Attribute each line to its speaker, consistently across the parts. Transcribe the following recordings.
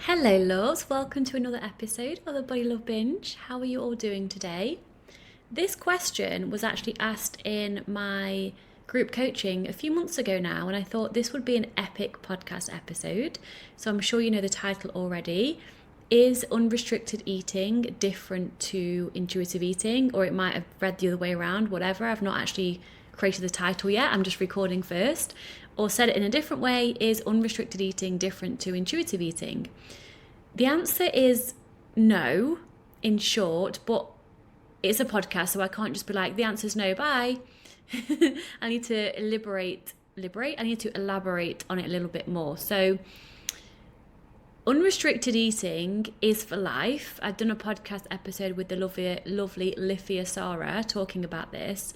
Speaker 1: Hello, loves. Welcome to another episode of the Body Love Binge. How are you all doing today? This question was actually asked in my group coaching a few months ago now, and I thought this would be an epic podcast episode. So I'm sure you know the title already. Is unrestricted eating different to intuitive eating? Or it might have read the other way around, whatever. I've not actually created the title yet. I'm just recording first. Or said it in a different way, is unrestricted eating different to intuitive eating? The answer is no, in short, but it's a podcast, so I can't just be like, the answer's no, bye. I need to I need to elaborate on it a little bit more. So unrestricted eating is for life. I've done a podcast episode with the lovely Lithia Sarah talking about this.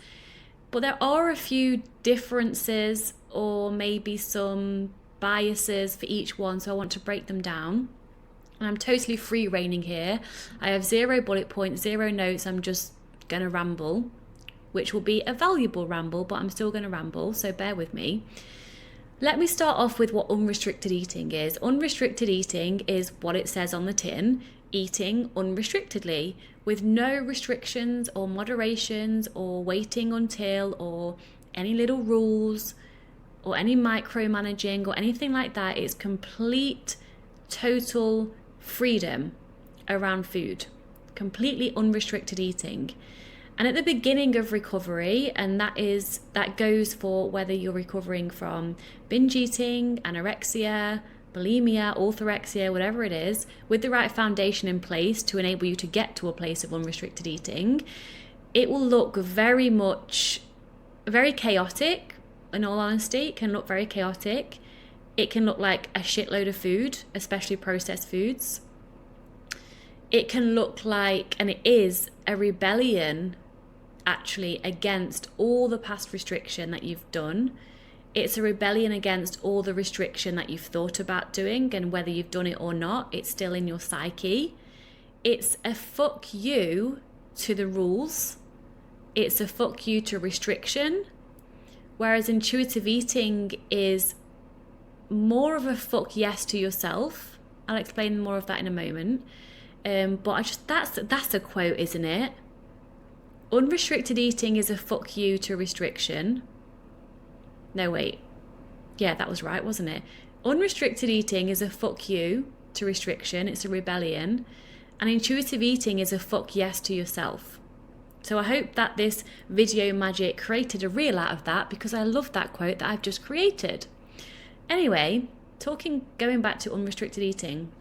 Speaker 1: But there are a few differences or maybe some biases for each one, so I want to break them down. And I'm totally free reigning here. I have 0 bullet points, 0 notes. I'm just going to ramble, which will be a valuable ramble, but I'm still going to ramble, so bear with me. Let me start off with what unrestricted eating is. Unrestricted eating is what it says on the tin, eating unrestrictedly, with no restrictions or moderations or waiting until or any little rules or any micromanaging or anything like that. It's complete, total freedom around food, completely unrestricted eating. And at the beginning of recovery, and that goes for whether you're recovering from binge eating, anorexia, bulimia, orthorexia, whatever it is, with the right foundation in place to enable you to get to a place of unrestricted eating, it will look very chaotic. In all honesty, it can look very chaotic. It can look like a shitload of food, especially processed foods. It can look like, and it is, a rebellion actually against all the past restriction that you've done. It's a rebellion against all the restriction that you've thought about doing, and whether you've done it or not, it's still in your psyche. It's a fuck you to the rules. It's a fuck you to restriction. Whereas intuitive eating is more of a fuck yes to yourself. I'll explain more of that in a moment. But that's a quote, isn't it? Unrestricted eating is a fuck you to restriction. No, wait. Yeah, that was right, wasn't it? Unrestricted eating is a fuck you to restriction. It's a rebellion. And intuitive eating is a fuck yes to yourself. So I hope that this video magic created a reel out of that, because I love that quote that I've just created. Anyway, going back to unrestricted eating,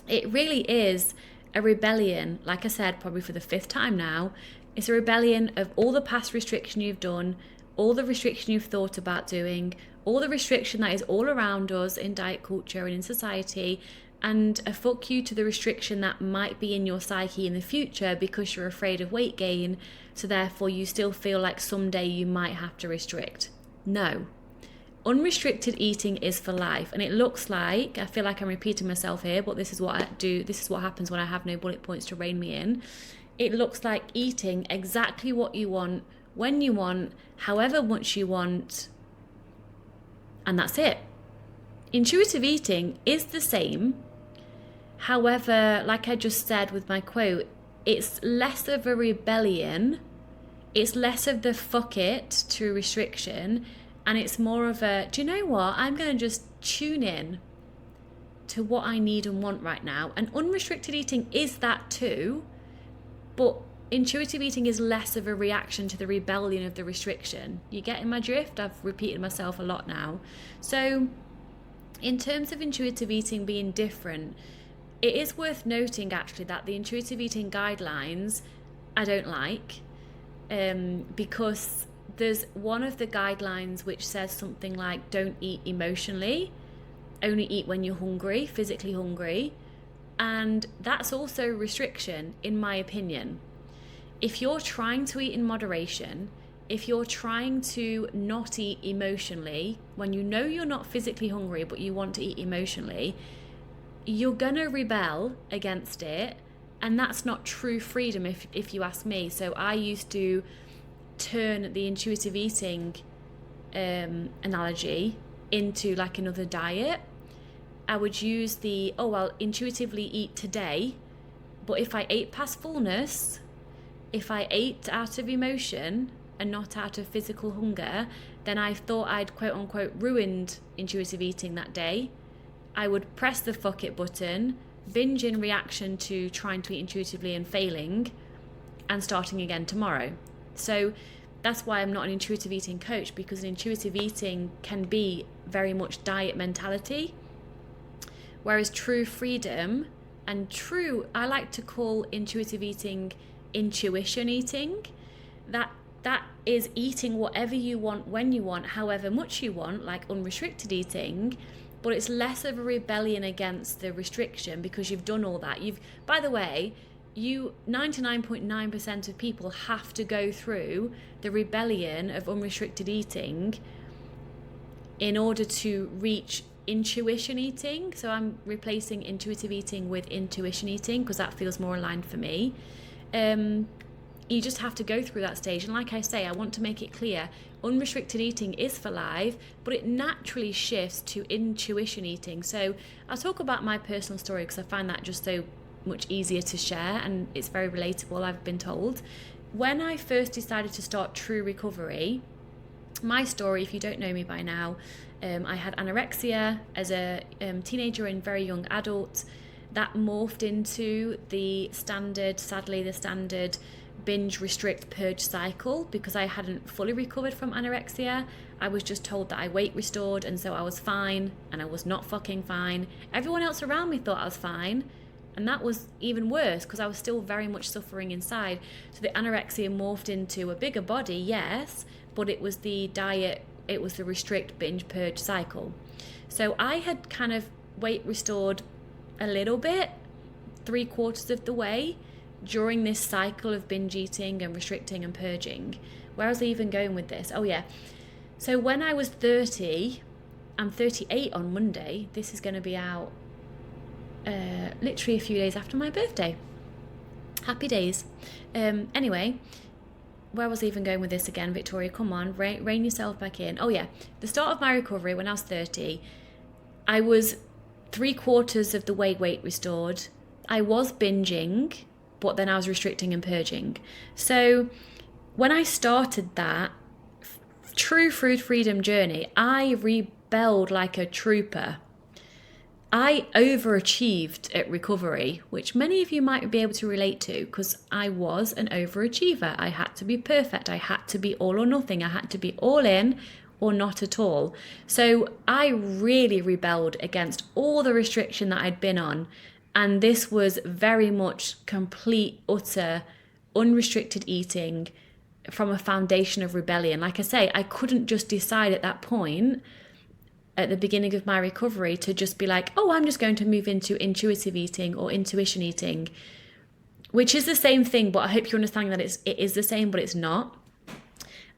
Speaker 1: it really is a rebellion, like I said, probably for the 5th time now. It's a rebellion of all the past restriction you've done, all the restriction you've thought about doing, all the restriction that is all around us in diet culture and in society, and a fuck you to the restriction that might be in your psyche in the future because you're afraid of weight gain, so therefore you still feel like someday you might have to restrict. No. Unrestricted eating is for life, and it looks like, I feel like I'm repeating myself here, but this is what I do, this is what happens when I have no bullet points to rein me in. It looks like eating exactly what you want, when you want, however much you want, and that's it. Intuitive eating is the same. However, like I just said with my quote, it's less of a rebellion, it's less of the fuck it to restriction, and it's more of a, do you know what, I'm going to just tune in to what I need and want right now. And unrestricted eating is that too, but intuitive eating is less of a reaction to the rebellion of the restriction. You getting my drift? I've repeated myself a lot now. So in terms of intuitive eating being different, it is worth noting actually that the intuitive eating guidelines I don't like, because there's one of the guidelines which says something like, don't eat emotionally, only eat when you're hungry, physically hungry. And that's also restriction, in my opinion. If you're trying to eat in moderation, if you're trying to not eat emotionally, when you know you're not physically hungry but you want to eat emotionally, you're gonna rebel against it. And that's not true freedom if you ask me. So I used to turn the intuitive eating analogy into like another diet. I would use I'll intuitively eat today, but if I ate past fullness, if I ate out of emotion and not out of physical hunger, then I thought I'd quote unquote ruined intuitive eating that day. I would press the fuck it button, binge in reaction to trying to eat intuitively and failing, and starting again tomorrow. So that's why I'm not an intuitive eating coach, because intuitive eating can be very much diet mentality, whereas true freedom and I like to call intuitive eating intuition eating. That is eating whatever you want, when you want, however much you want, like unrestricted eating, but it's less of a rebellion against the restriction because you've done all that. By the way, 99.9% of people have to go through the rebellion of unrestricted eating in order to reach intuition eating. So I'm replacing intuitive eating with intuition eating because that feels more aligned for me. You just have to go through that stage. And like I say, I want to make it clear, unrestricted eating is for life, but it naturally shifts to intuition eating. So I'll talk about my personal story because I find that just so much easier to share, and it's very relatable, I've been told. When I first decided to start true recovery, my story, if you don't know me by now, I had anorexia as a teenager and very young adult. That morphed into the standard binge restrict purge cycle because I hadn't fully recovered from anorexia. I was just told that I weight restored, and so I was fine, and I was not fucking fine. Everyone else around me thought I was fine, and that was even worse because I was still very much suffering inside. So the anorexia morphed into a bigger body, yes, but it was the diet, it was the restrict binge purge cycle. So I had kind of weight restored a little bit, 3/4 of the way, during this cycle of binge eating and restricting and purging. Where was I even going with this? Oh yeah. So when I was 30, I'm 38 on Monday. This is going to be out literally a few days after my birthday. Happy days. Anyway, where was I even going with this again, Victoria? Come on, rein yourself back in. Oh yeah, the start of my recovery when I was 30, I was 3/4 of the way weight restored. I was binging, but then I was restricting and purging. So when I started that true food freedom journey, I rebelled like a trooper. I overachieved at recovery, which many of you might be able to relate to because I was an overachiever. I had to be perfect. I had to be all or nothing. I had to be all in or not at all. So I really rebelled against all the restriction that I'd been on. And this was very much complete, utter, unrestricted eating from a foundation of rebellion. Like I say, I couldn't just decide at that point, at the beginning of my recovery, to just be like, oh, I'm just going to move into intuitive eating or intuition eating, which is the same thing, but I hope you're understanding that it is the same, but it's not.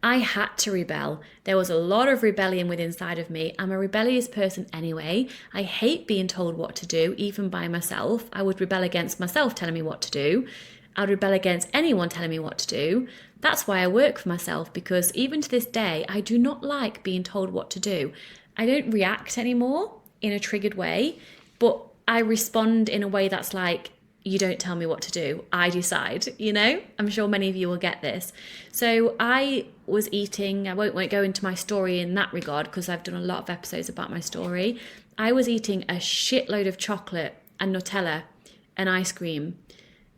Speaker 1: I had to rebel. There was a lot of rebellion within inside of me. I'm a rebellious person anyway. I hate being told what to do, even by myself. I would rebel against myself telling me what to do. I'd rebel against anyone telling me what to do. That's why I work for myself, because even to this day, I do not like being told what to do. I don't react anymore in a triggered way, but I respond in a way that's like, you don't tell me what to do, I decide, you know? I'm sure many of you will get this. So I was eating, I won't go into my story in that regard because I've done a lot of episodes about my story. I was eating a shitload of chocolate and Nutella and ice cream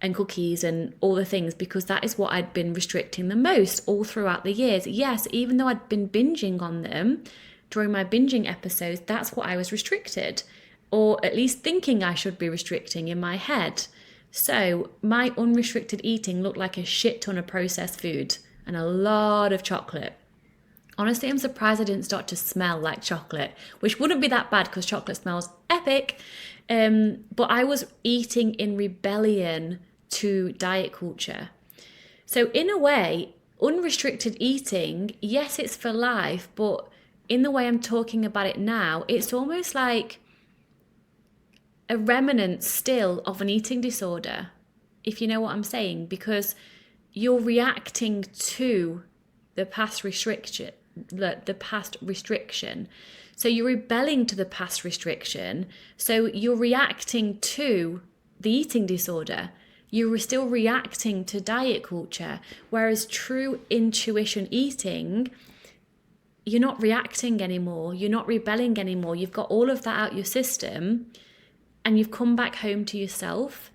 Speaker 1: and cookies and all the things because that is what I'd been restricting the most all throughout the years. Yes, even though I'd been binging on them during my binging episodes, that's what I was restricted, or at least thinking I should be restricting in my head. So my unrestricted eating looked like a shit ton of processed food and a lot of chocolate. Honestly, I'm surprised I didn't start to smell like chocolate, which wouldn't be that bad because chocolate smells epic. But I was eating in rebellion to diet culture. So in a way, unrestricted eating, yes, it's for life, but in the way I'm talking about it now, it's almost like a remnant still of an eating disorder, if you know what I'm saying, because you're reacting to the past restriction. So you're rebelling to the past restriction. So you're reacting to the eating disorder. You were still reacting to diet culture. Whereas true intuition eating, you're not reacting anymore. You're not rebelling anymore. You've got all of that out your system and you've come back home to yourself.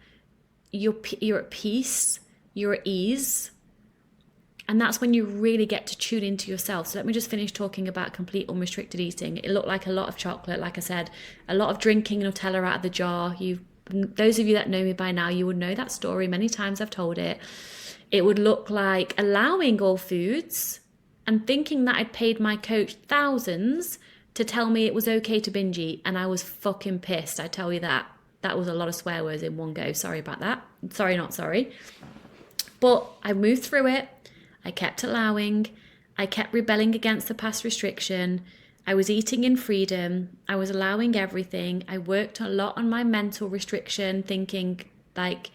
Speaker 1: You're at peace. You're at ease. And that's when you really get to tune into yourself. So let me just finish talking about complete unrestricted eating. It looked like a lot of chocolate, like I said, a lot of drinking Nutella out of the jar. Those of you that know me by now, you would know that story. Many times I've told it. It would look like allowing all foods and thinking that I'd paid my coach thousands to tell me it was okay to binge eat. And I was fucking pissed, I tell you that. That was a lot of swear words in one go. Sorry about that. Sorry, not sorry. But I moved through it. I kept allowing. I kept rebelling against the past restriction. I was eating in freedom. I was allowing everything. I worked a lot on my mental restriction, thinking like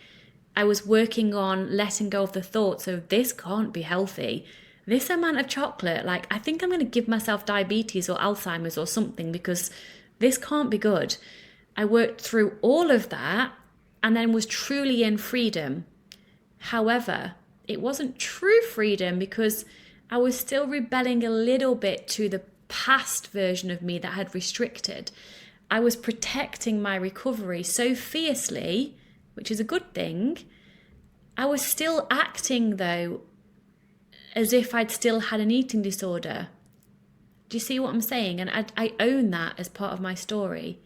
Speaker 1: I was working on letting go of the thoughts of this can't be healthy. This amount of chocolate, like I think I'm going to give myself diabetes or Alzheimer's or something because this can't be good. I worked through all of that and then was truly in freedom. However, it wasn't true freedom because I was still rebelling a little bit to the past version of me that had restricted. I was protecting my recovery so fiercely, which is a good thing. I was still acting though as if I'd still had an eating disorder. Do you see what I'm saying? And I own that as part of my story.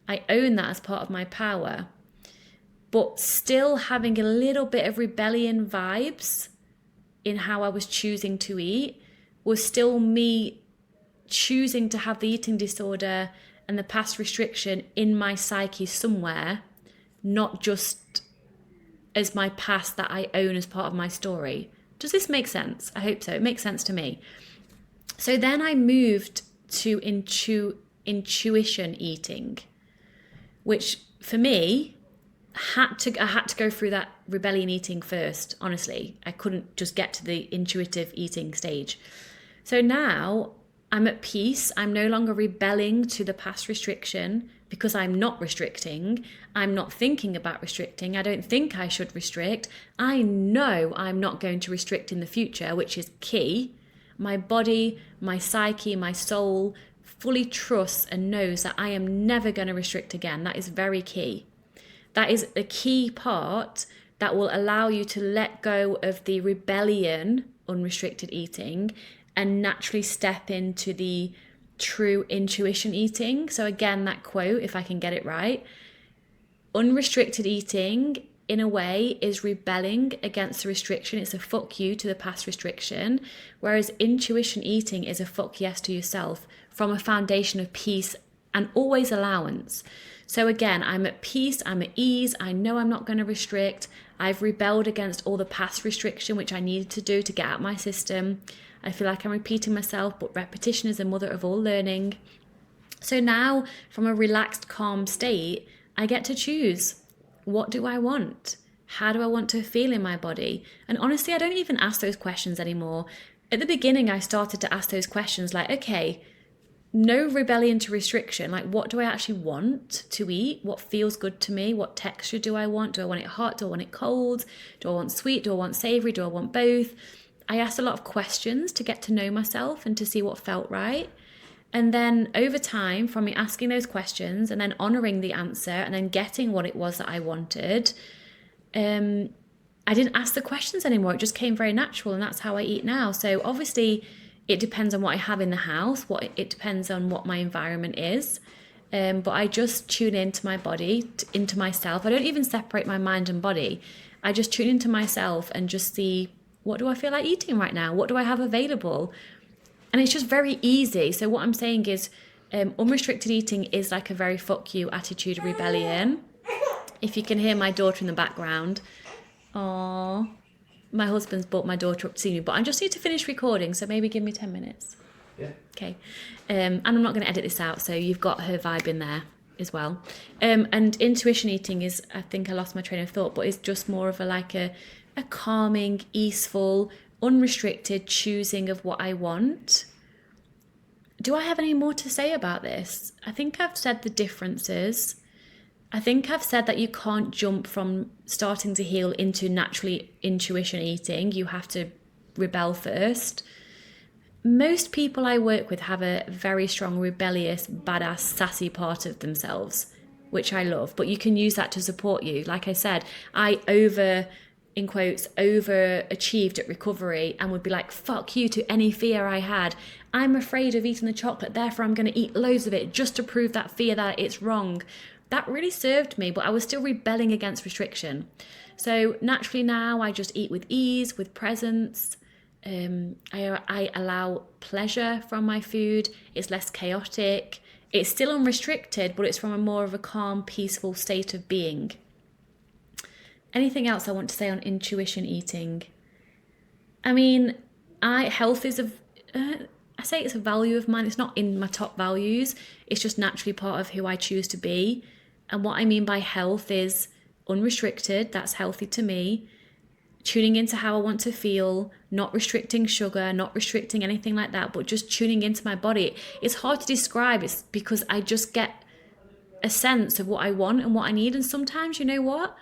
Speaker 1: I own that as part of my power. But still having a little bit of rebellion vibes in how I was choosing to eat was still me choosing to have the eating disorder and the past restriction in my psyche somewhere, not just as my past that I own as part of my story. Does this make sense? I hope so. It makes sense to me. So then I moved to intuition eating, which for me, I had to go through that rebellion eating first, honestly. I couldn't just get to the intuitive eating stage. So now I'm at peace. I'm no longer rebelling to the past restriction because I'm not restricting. I'm not thinking about restricting. I don't think I should restrict. I know I'm not going to restrict in the future, which is key. My body, my psyche, my soul fully trusts and knows that I am never going to restrict again. That is very key. That is a key part that will allow you to let go of the rebellion, unrestricted eating, and naturally step into the true intuition eating. So again, that quote, if I can get it right, unrestricted eating in a way is rebelling against the restriction. It's a fuck you to the past restriction. Whereas intuition eating is a fuck yes to yourself from a foundation of peace and always allowance. So again, I'm at peace, I'm at ease, I know I'm not going to restrict. I've rebelled against all the past restriction, which I needed to do to get out my system. I feel like I'm repeating myself, but repetition is the mother of all learning. So now, from a relaxed, calm state, I get to choose. What do I want? How do I want to feel in my body? And honestly, I don't even ask those questions anymore. At the beginning, I started to ask those questions like, okay, no rebellion to restriction. Like, what do I actually want to eat? What feels good to me? What texture do I want? Do I want it hot? Do I want it cold? Do I want sweet? Do I want savory? Do I want both? I asked a lot of questions to get to know myself and to see what felt right. And then over time, from me asking those questions and then honoring the answer and then getting what it was that I wanted, I didn't ask the questions anymore. It just came very natural, and that's how I eat now. So obviously, it depends on what I have in the house. It depends on what my environment is. But I just tune into my body, into myself. I don't even separate my mind and body. I just tune into myself and just see, what do I feel like eating right now? What do I have available? And it's just very easy. So what I'm saying is unrestricted eating is like a very fuck you attitude of rebellion. If you can hear my daughter in the background. Aww. My husband's brought my daughter up to see me, but I just need to finish recording, so maybe give me 10 minutes.
Speaker 2: Yeah.
Speaker 1: Okay. And I'm not going to edit this out, so you've got her vibe in there as well. And intuition eating is, I think I lost my train of thought, but it's just more of a calming, easeful, unrestricted choosing of what I want. do I have any more to say about this? I think I've said the differences. I think I've said that you can't jump from starting to heal into naturally intuition eating. You have to rebel first. Most people I work with have a very strong rebellious, badass, sassy part of themselves, which I love, but you can use that to support you. Like I said, I overachieved at recovery and would be like, fuck you to any fear I had. I'm afraid of eating the chocolate, therefore I'm going to eat loads of it just to prove that fear that it's wrong. That really served me, but I was still rebelling against restriction. So naturally now I just eat with ease, with presence. I allow pleasure from my food. It's less chaotic. It's still unrestricted, but it's from a more of a calm, peaceful state of being. Anything else I want to say on intuition eating? I mean, health is I say it's a value of mine. It's not in my top values. It's just naturally part of who I choose to be. And what I mean by health is unrestricted. That's healthy to me. Tuning into how I want to feel, not restricting sugar, not restricting anything like that, but just tuning into my body. It's hard to describe. It's because I just get a sense of what I want and what I need. And sometimes, you know what?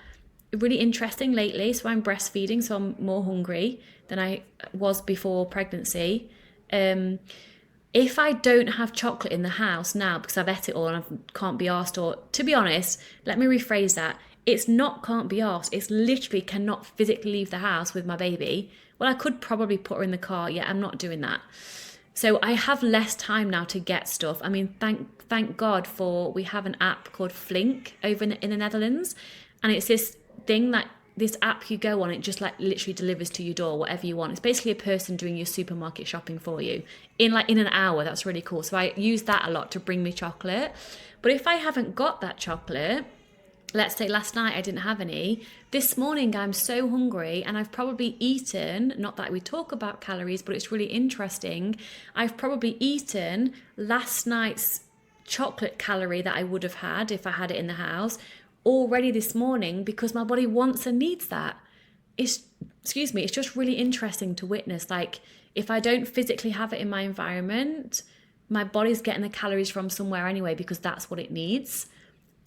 Speaker 1: Really interesting lately. So I'm breastfeeding, so I'm more hungry than I was before pregnancy. If I don't have chocolate in the house now because I've ate it all and I can't be arsed, or to be honest, let me rephrase that. It's not can't be arsed. It's literally cannot physically leave the house with my baby. Well, I could probably put her in the car. Yeah, I'm not doing that. So I have less time now to get stuff. I mean, thank God we have an app called Flink over in the Netherlands. And it's this thing that this app you go on, it just like literally delivers to your door whatever you want. It's basically a person doing your supermarket shopping for you in an hour. That's really cool. So I use that a lot to bring me chocolate. But if I haven't got that chocolate, let's say last night I didn't have any, this morning I'm so hungry and I've probably eaten, not that we talk about calories, but it's really interesting, I've probably eaten last night's chocolate calorie that I would have had if I had it in the house already this morning, because my body wants and needs that. It's just really interesting to witness. Like, if I don't physically have it in my environment, my body's getting the calories from somewhere anyway, because that's what it needs.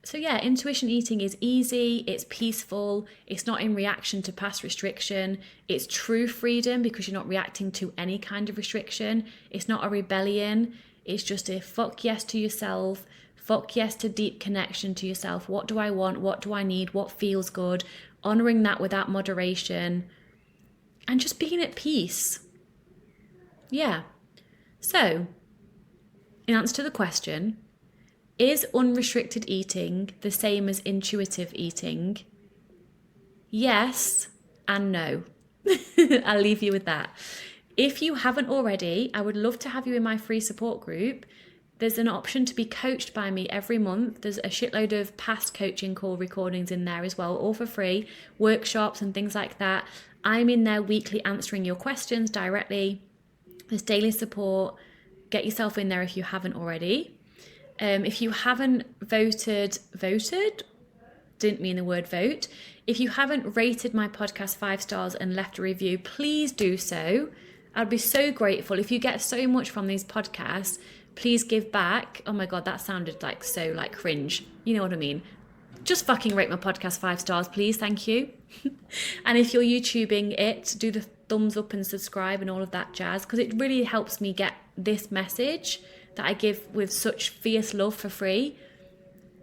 Speaker 1: So yeah, intuition eating is easy, it's peaceful, it's not in reaction to past restriction, it's true freedom because you're not reacting to any kind of restriction, it's not a rebellion, it's just a fuck yes to yourself, fuck yes to deep connection to yourself. What do I want? What do I need? What feels good? Honouring that without moderation and just being at peace. Yeah. So, in answer to the question, is unrestricted eating the same as intuitive eating? Yes and no. I'll leave you with that. If you haven't already, I would love to have you in my free support group. There's an option to be coached by me every month. There's a shitload of past coaching call recordings in there as well, all for free, workshops and things like that. I'm in there weekly answering your questions directly. There's daily support. Get yourself in there if you haven't already. If you haven't voted, didn't mean the word vote. If you haven't rated my podcast 5 stars and left a review, please do so. I'd be so grateful. If you get so much from these podcasts, please give back. Oh my God, that sounded so cringe. You know what I mean? Just fucking rate my podcast 5 stars, please. Thank you. And if you're YouTubing it, do the thumbs up and subscribe and all of that jazz, because it really helps me get this message that I give with such fierce love for free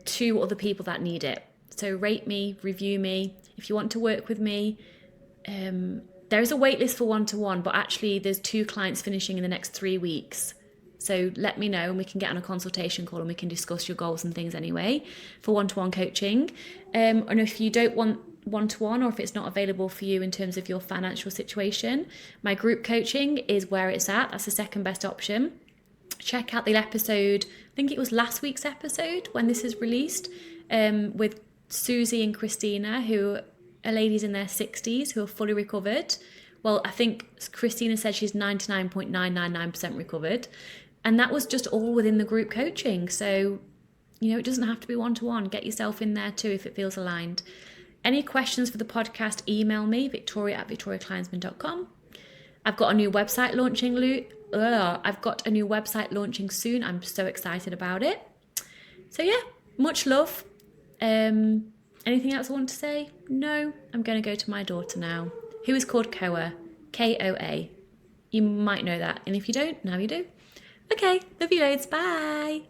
Speaker 1: to other people that need it. So rate me, review me. If you want to work with me, there is a wait list for one-to-one, but actually there's 2 clients finishing in the next 3 weeks. So let me know and we can get on a consultation call and we can discuss your goals and things anyway for one-to-one coaching. And if you don't want one-to-one, or if it's not available for you in terms of your financial situation, my group coaching is where it's at. That's the second best option. Check out the episode, I think it was last week's episode when this is released, with Susie and Christina, who are ladies in their 60s who are fully recovered. Well, I think Christina said she's 99.999% recovered. And that was just all within the group coaching. So, it doesn't have to be one-to-one. Get yourself in there too if it feels aligned. Any questions for the podcast, email me, victoria@victoriakleinsman.com. I've got a new website launching I've got a new website launching soon. I'm so excited about it. So yeah, much love. Anything else I want to say? No, I'm going to go to my daughter now, who is called Koa, Koa. You might know that, and if you don't, now you do. Okay, love you loads, bye.